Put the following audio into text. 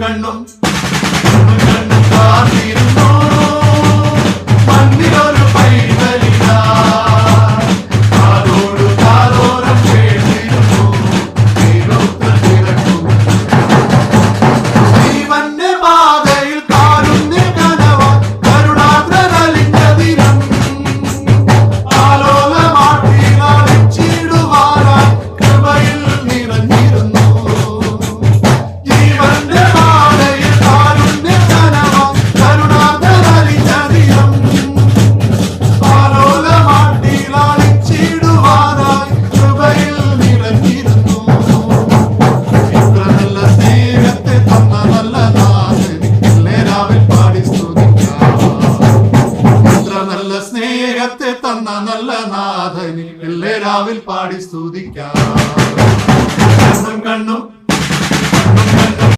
കണ്ണും കാത്തിരുന്നു മണ്ണിലൊരു പൈതലിനാ കാതോട് കാതോരം കേട്ടിരുന്നു നീരൊത്ത് തിരക്കും ജീവന്റെ പാതയിൽ കാരുണ്യ കനവ കരുണാദ്രലിഞ്ഞ ദിനം ആലോലമാട്ടിയിടുവാനായി കൃപയിൽ നിറഞ്ഞിരുന്നു ജീവന്റെ പാതയിൽ കാരുണ്യ കനവ കരുണാദ്രലിഞ്ഞ ദിനം ആലോലമാട്ടിയിടുവാനായി കൃപയിൽ നിറഞ്ഞിരുന്നു ഇത്ര നല്ല സ്നേഹത്തെ തന്ന നല്ല നാഥനെ എല്ലാവരും പാടി സ്തുതിക്കാം ഇത്ര നല്ല സ്നേഹത്തെ തന്ന നല്ല നാഥനെ എല്ലാവരും പാടി സ്തുതിക്കാം